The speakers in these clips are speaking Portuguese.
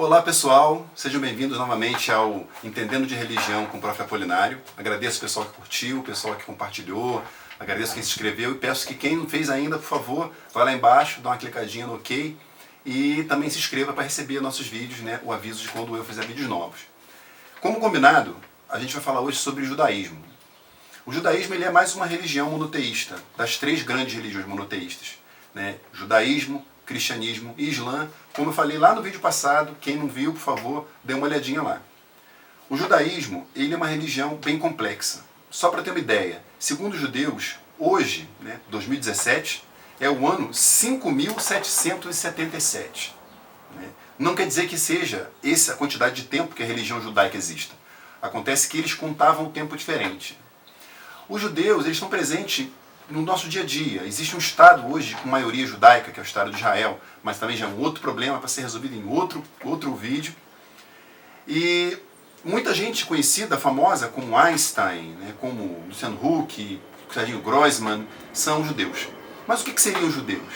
Olá pessoal, sejam bem-vindos novamente ao Entendendo de Religião com o Prof. Apolinário. Agradeço o pessoal que curtiu, o pessoal que compartilhou, agradeço quem se inscreveu e peço que quem não fez ainda, por favor, vá lá embaixo, dá uma clicadinha no OK e também se inscreva para receber nossos vídeos, né, o aviso de quando eu fizer vídeos novos. Como combinado, a gente vai falar hoje sobre o judaísmo. O judaísmo ele é mais uma religião monoteísta, das três grandes religiões monoteístas, né? Judaísmo, cristianismo e islã. Como eu falei lá no vídeo passado, quem não viu, por favor, dê uma olhadinha lá. O judaísmo ele é uma religião bem complexa. Só para ter uma ideia, segundo os judeus, hoje, 2017, é o ano 5.777. Não quer dizer que seja essa a quantidade de tempo que a religião judaica exista. Acontece que eles contavam um tempo diferente. Os judeus eles estão presentes no nosso dia a dia. Existe um Estado hoje com maioria judaica, que é o Estado de Israel, mas também já é um outro problema para ser resolvido em outro vídeo. E muita gente conhecida, famosa, como Einstein, como Luciano Huck, Serginho Groisman, são judeus. Mas o que seriam os judeus?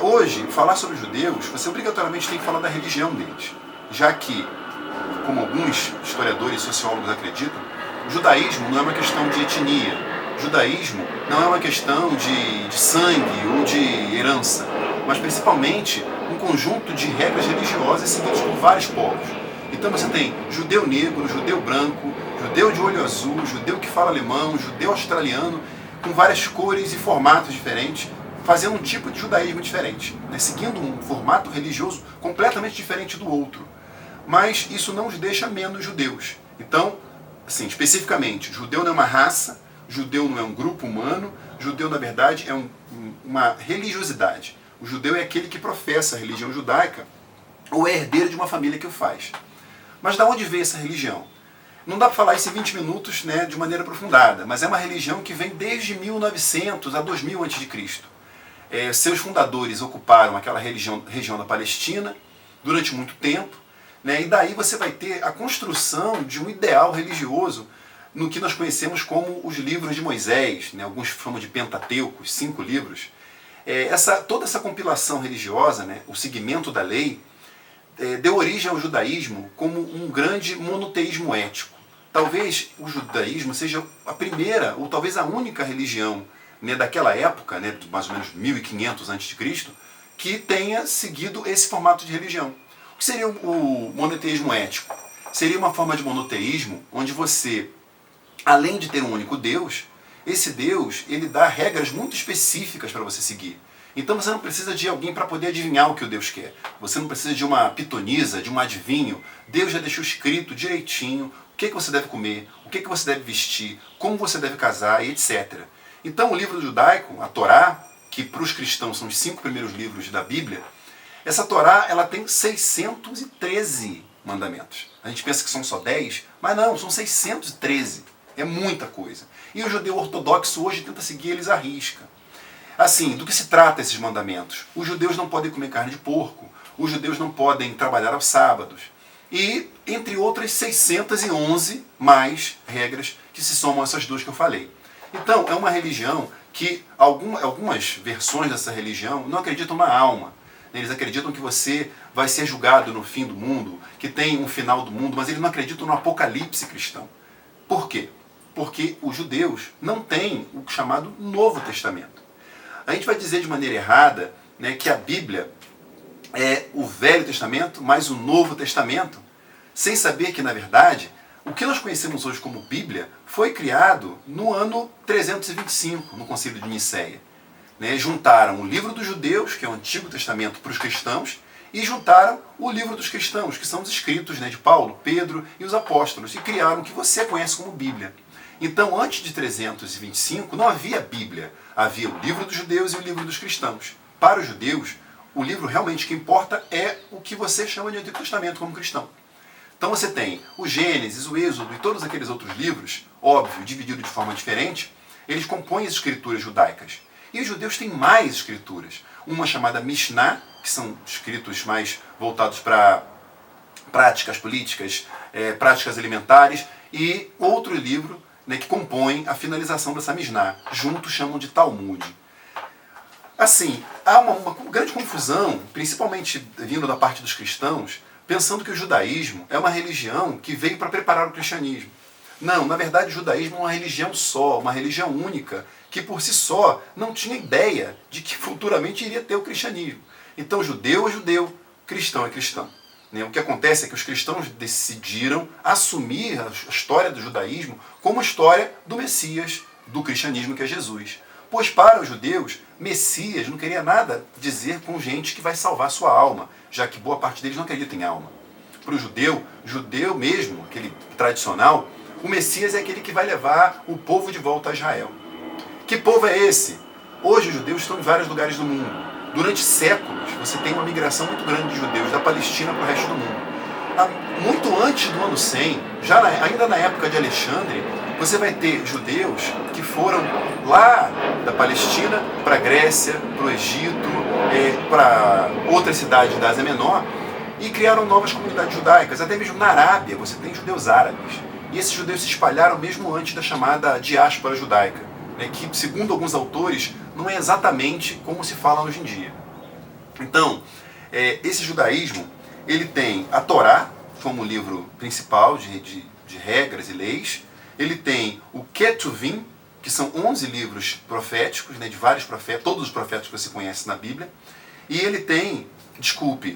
Hoje, falar sobre os judeus, você obrigatoriamente tem que falar da religião deles, já que, como alguns historiadores e sociólogos acreditam, o judaísmo não é uma questão de etnia, o judaísmo não é uma questão de sangue ou de herança, mas principalmente um conjunto de regras religiosas seguidas por vários povos. Então você tem judeu negro, judeu branco, judeu de olho azul, judeu que fala alemão, judeu australiano, com várias cores e formatos diferentes, fazendo um tipo de judaísmo diferente, seguindo um formato religioso completamente diferente do outro. Mas isso não os deixa menos judeus. Então, assim, especificamente, judeu não é uma raça, judeu não é um grupo humano, judeu, na verdade, é uma religiosidade. O judeu é aquele que professa a religião judaica ou é herdeiro de uma família que o faz. Mas de onde veio essa religião? Não dá para falar isso em 20 minutos de maneira aprofundada, mas é uma religião que vem desde 1900 a 2000 a.C. Seus fundadores ocuparam aquela região da Palestina durante muito tempo, e daí você vai ter a construção de um ideal religioso no que nós conhecemos como os livros de Moisés, alguns chamam de Pentateuco, os 5 livros. Toda essa compilação religiosa, o seguimento da lei, deu origem ao judaísmo como um grande monoteísmo ético. Talvez o judaísmo seja a primeira, ou talvez a única religião daquela época, de mais ou menos 1500 a.C., que tenha seguido esse formato de religião. O que seria o monoteísmo ético? Seria uma forma de monoteísmo onde você, além de ter um único Deus, esse Deus ele dá regras muito específicas para você seguir. Então você não precisa de alguém para poder adivinhar o que o Deus quer. Você não precisa de uma pitonisa, de um adivinho. Deus já deixou escrito direitinho o que você deve comer, o que você deve vestir, como você deve casar e etc. Então o livro judaico, a Torá, que para os cristãos são os 5 primeiros livros da Bíblia, essa Torá ela tem 613 mandamentos. A gente pensa que são só 10, mas não, são 613. É muita coisa. E o judeu ortodoxo hoje tenta seguir eles à risca. Assim, do que se trata esses mandamentos? Os judeus não podem comer carne de porco, os judeus não podem trabalhar aos sábados. E, entre outras 611 mais regras que se somam a essas duas que eu falei. Então, é uma religião que algumas versões dessa religião não acreditam na alma. Eles acreditam que você vai ser julgado no fim do mundo, que tem um final do mundo, mas eles não acreditam no apocalipse cristão. Por quê? Porque os judeus não têm o chamado Novo Testamento. A gente vai dizer de maneira errada que a Bíblia é o Velho Testamento mais o Novo Testamento, sem saber que, na verdade, o que nós conhecemos hoje como Bíblia foi criado no ano 325, no Concílio de Nicéia. Juntaram o livro dos judeus, que é o Antigo Testamento, para os cristãos, e juntaram o livro dos cristãos, que são os escritos de Paulo, Pedro e os apóstolos, e criaram o que você conhece como Bíblia. Então, antes de 325, não havia Bíblia. Havia o livro dos judeus e o livro dos cristãos. Para os judeus, o livro realmente que importa é o que você chama de Antigo Testamento como cristão. Então você tem o Gênesis, o Êxodo e todos aqueles outros livros, óbvio, divididos de forma diferente, eles compõem as escrituras judaicas. E os judeus têm mais escrituras. Uma chamada Mishnah, que são escritos mais voltados para práticas políticas, práticas alimentares, e outro livro que compõe a finalização dessa Mishnah. Juntos chamam de Talmud. Assim, há uma grande confusão, principalmente vindo da parte dos cristãos, pensando que o judaísmo é uma religião que veio para preparar o cristianismo. Não, na verdade o judaísmo é uma religião só, uma religião única, que por si só não tinha ideia de que futuramente iria ter o cristianismo. Então judeu é judeu, cristão é cristão. O que acontece é que os cristãos decidiram assumir a história do judaísmo como a história do Messias, do cristianismo, que é Jesus. Pois para os judeus, Messias não queria nada dizer com gente que vai salvar sua alma, já que boa parte deles não acredita em alma. Para o judeu mesmo, aquele tradicional, o Messias é aquele que vai levar o povo de volta a Israel. Que povo é esse? Hoje os judeus estão em vários lugares do mundo. Durante séculos, você tem uma migração muito grande de judeus da Palestina para o resto do mundo. Muito antes do ano 100, ainda na época de Alexandre, você vai ter judeus que foram lá da Palestina para a Grécia, para o Egito, para outras cidades da Ásia Menor, e criaram novas comunidades judaicas. Até mesmo na Arábia você tem judeus árabes. E esses judeus se espalharam mesmo antes da chamada diáspora judaica, que, segundo alguns autores, não é exatamente como se fala hoje em dia. Então, esse judaísmo, ele tem a Torá como livro principal de regras e leis. Ele tem o Ketuvim, que são 11 livros proféticos, de vários profetas, todos os profetas que você conhece na Bíblia. E ele tem,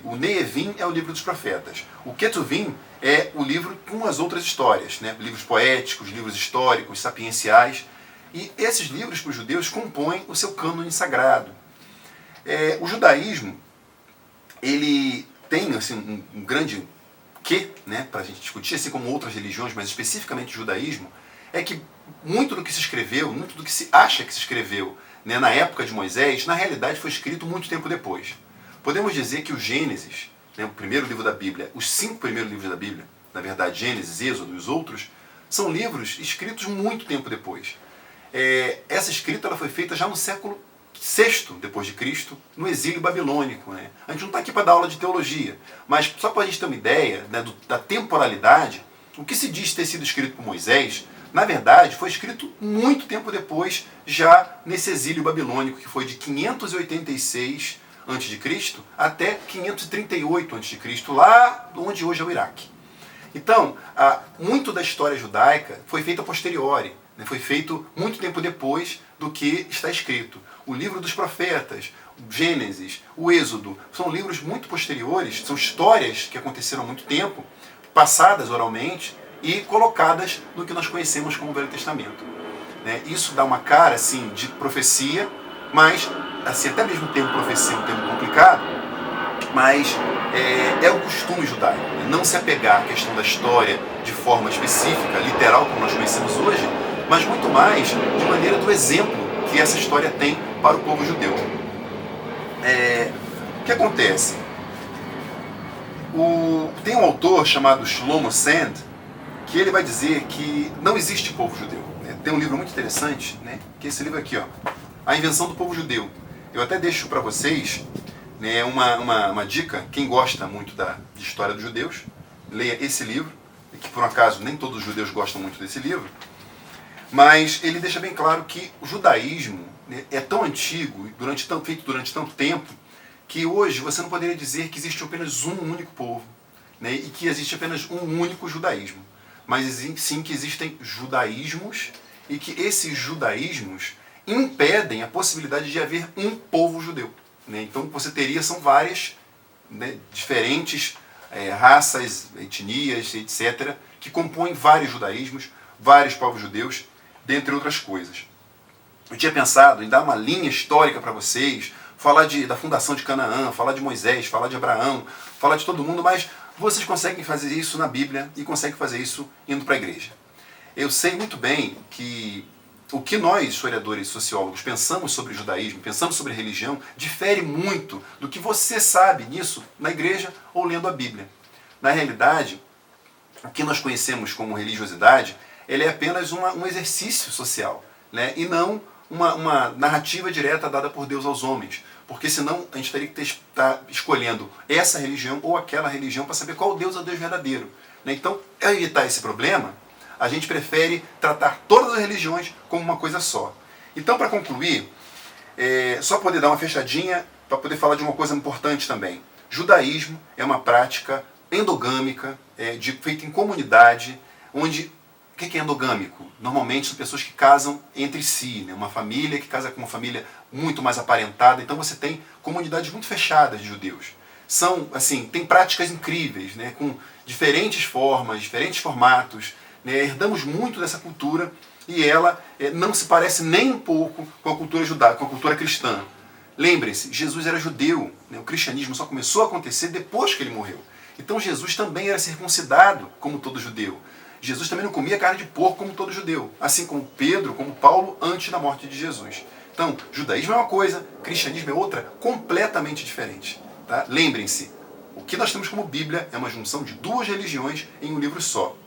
o Neevim é o livro dos profetas. O Ketuvim é o livro com as outras histórias, livros poéticos, livros históricos, sapienciais. E esses livros para os judeus compõem o seu cânone sagrado. O judaísmo, ele tem assim, um grande quê, para a gente discutir, assim como outras religiões, mas especificamente o judaísmo, é que muito do que se escreveu, muito do que se acha que se escreveu na época de Moisés, na realidade foi escrito muito tempo depois. Podemos dizer que o Gênesis, o primeiro livro da Bíblia, os 5 primeiros livros da Bíblia, na verdade Gênesis, Êxodo e os outros, são livros escritos muito tempo depois. Essa escrita ela foi feita já no século VI depois de Cristo, no exílio babilônico. A gente não está aqui para dar aula de teologia, mas só para a gente ter uma ideia da temporalidade, o que se diz ter sido escrito por Moisés, na verdade foi escrito muito tempo depois, já nesse exílio babilônico, que foi de 586 a.C. até 538 a.C., lá onde hoje é o Iraque. Então, muito da história judaica foi feita a posteriori, foi feito muito tempo depois do que está escrito. O livro dos profetas, o Gênesis, o Êxodo, são livros muito posteriores, são histórias que aconteceram há muito tempo, passadas oralmente e colocadas no que nós conhecemos como Velho Testamento. Isso dá uma cara assim, de profecia, mas assim, até mesmo o termo profecia é um termo complicado, mas é o costume judaico, não se apegar à questão da história de forma específica, literal, como nós conhecemos hoje, mas muito mais de maneira do exemplo que essa história tem para o povo judeu. O que acontece? Tem um autor chamado Shlomo Sand, que ele vai dizer que não existe povo judeu. Tem um livro muito interessante, que é esse livro aqui, A Invenção do Povo Judeu. Eu até deixo para vocês uma dica, quem gosta muito de história dos judeus, leia esse livro, que por um acaso nem todos os judeus gostam muito desse livro, mas ele deixa bem claro que o judaísmo é tão antigo, feito durante tanto tempo, que hoje você não poderia dizer que existe apenas um único povo, e que existe apenas um único judaísmo, mas sim que existem judaísmos e que esses judaísmos impedem a possibilidade de haver um povo judeu. Então você são várias diferentes raças, etnias, etc., que compõem vários judaísmos, vários povos judeus, dentre outras coisas. Eu tinha pensado em dar uma linha histórica para vocês, falar da fundação de Canaã, falar de Moisés, falar de Abraão, falar de todo mundo, mas vocês conseguem fazer isso na Bíblia e conseguem fazer isso indo para a igreja. Eu sei muito bem que o que nós, historiadores e sociólogos, pensamos sobre judaísmo, pensamos sobre religião, difere muito do que você sabe nisso na igreja ou lendo a Bíblia. Na realidade, o que nós conhecemos como religiosidade, ele é apenas um exercício social, e não uma narrativa direta dada por Deus aos homens. Porque senão a gente teria que estar escolhendo essa religião ou aquela religião para saber qual Deus é o Deus verdadeiro. Então, para evitar esse problema, a gente prefere tratar todas as religiões como uma coisa só. Então, para concluir, só poder dar uma fechadinha para poder falar de uma coisa importante também. Judaísmo é uma prática endogâmica, feita em comunidade, onde... O que é endogâmico? Normalmente são pessoas que casam entre si, né? Uma família que casa com uma família muito mais aparentada. Então você tem comunidades muito fechadas de judeus. São, assim, tem práticas incríveis, né? Com diferentes formas, diferentes formatos. Né? Herdamos muito dessa cultura e ela não se parece nem um pouco com a cultura judaica, com a cultura cristã. Lembrem-se, Jesus era judeu. Né? O cristianismo só começou a acontecer depois que ele morreu. Então Jesus também era circuncidado como todo judeu. Jesus também não comia carne de porco como todo judeu, assim como Pedro, como Paulo, antes da morte de Jesus. Então, judaísmo é uma coisa, cristianismo é outra, completamente diferente. Tá? Lembrem-se, o que nós temos como Bíblia é uma junção de duas religiões em um livro só.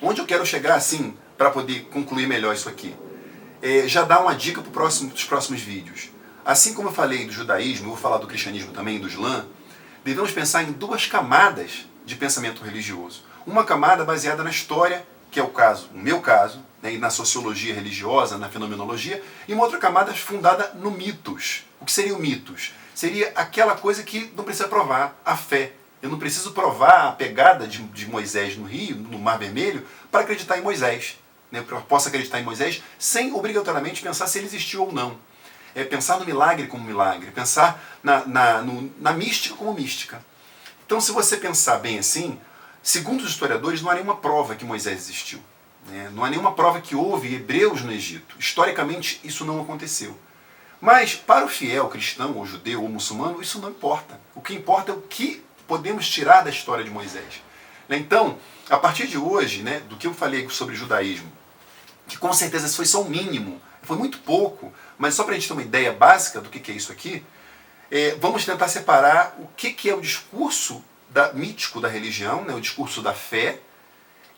Onde eu quero chegar, assim, para poder concluir melhor isso aqui? Já dá uma dica para os próximos vídeos. Assim como eu falei do judaísmo, eu vou falar do cristianismo também, do Islã, devemos pensar em duas camadas de pensamento religioso. Uma camada baseada na história, que é o caso, o meu caso, né, e na sociologia religiosa, na fenomenologia, e uma outra camada fundada no mitos. O que seria o mitos? Seria aquela coisa que não precisa provar, a fé. Eu não preciso provar a pegada de Moisés no rio, no Mar Vermelho, para acreditar em Moisés. Né? Eu posso acreditar em Moisés sem obrigatoriamente pensar se ele existiu ou não. Pensar no milagre como milagre, pensar na mística como mística. Então, se você pensar bem assim, segundo os historiadores, não há nenhuma prova que Moisés existiu. Né? Não há nenhuma prova que houve hebreus no Egito. Historicamente, isso não aconteceu. Mas, para o fiel cristão, ou judeu, ou muçulmano, isso não importa. O que importa é o que podemos tirar da história de Moisés. Então, a partir de hoje, né, do que eu falei sobre judaísmo, que com certeza foi só o mínimo, foi muito pouco, mas só para a gente ter uma ideia básica do que é isso aqui, vamos tentar separar o que é o discurso mítico da religião, né, o discurso da fé,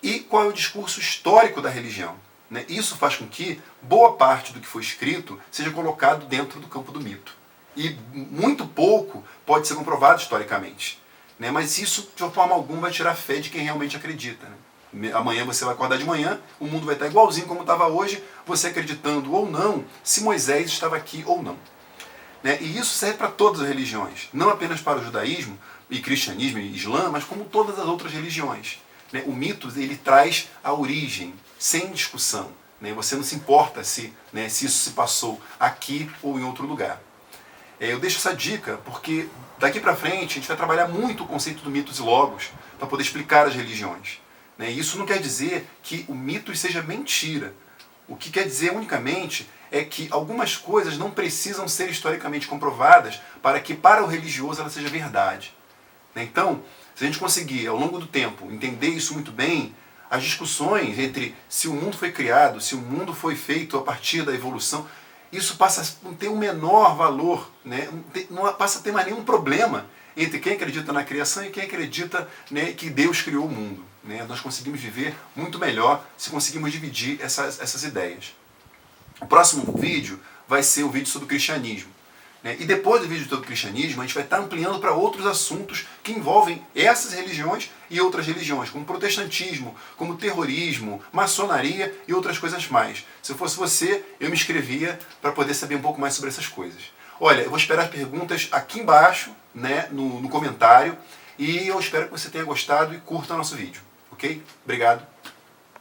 e qual é o discurso histórico da religião. Né? Isso faz com que boa parte do que foi escrito seja colocado dentro do campo do mito. E muito pouco pode ser comprovado historicamente. Né? Mas isso, de forma alguma, vai tirar a fé de quem realmente acredita. Né? Amanhã você vai acordar de manhã, o mundo vai estar igualzinho como estava hoje, você acreditando ou não se Moisés estava aqui ou não. Né? E isso serve para todas as religiões, não apenas para o judaísmo, e cristianismo e islã, mas como todas as outras religiões. Né? O mito ele traz a origem, sem discussão. Né? Você não se importa se isso se passou aqui ou em outro lugar. Eu deixo essa dica porque daqui para frente a gente vai trabalhar muito o conceito do mitos e logos para poder explicar as religiões. Né? E isso não quer dizer que o mito seja mentira. O que quer dizer unicamente é que algumas coisas não precisam ser historicamente comprovadas para que para o religioso ela seja verdade. Então, se a gente conseguir, ao longo do tempo, entender isso muito bem, as discussões entre se o mundo foi criado, se o mundo foi feito a partir da evolução, isso passa a não ter um menor valor, né? Não passa a ter mais nenhum problema entre quem acredita na criação e quem acredita, né, que Deus criou o mundo. Né? Nós conseguimos viver muito melhor se conseguimos dividir essas ideias. O próximo vídeo vai ser o vídeo sobre o cristianismo. E depois do vídeo sobre o cristianismo, a gente vai estar ampliando para outros assuntos que envolvem essas religiões e outras religiões, como protestantismo, como terrorismo, maçonaria e outras coisas mais. Se eu fosse você, eu me inscrevia para poder saber um pouco mais sobre essas coisas. Olha, eu vou esperar as perguntas aqui embaixo, né, no comentário, e eu espero que você tenha gostado e curta o nosso vídeo. Ok? Obrigado.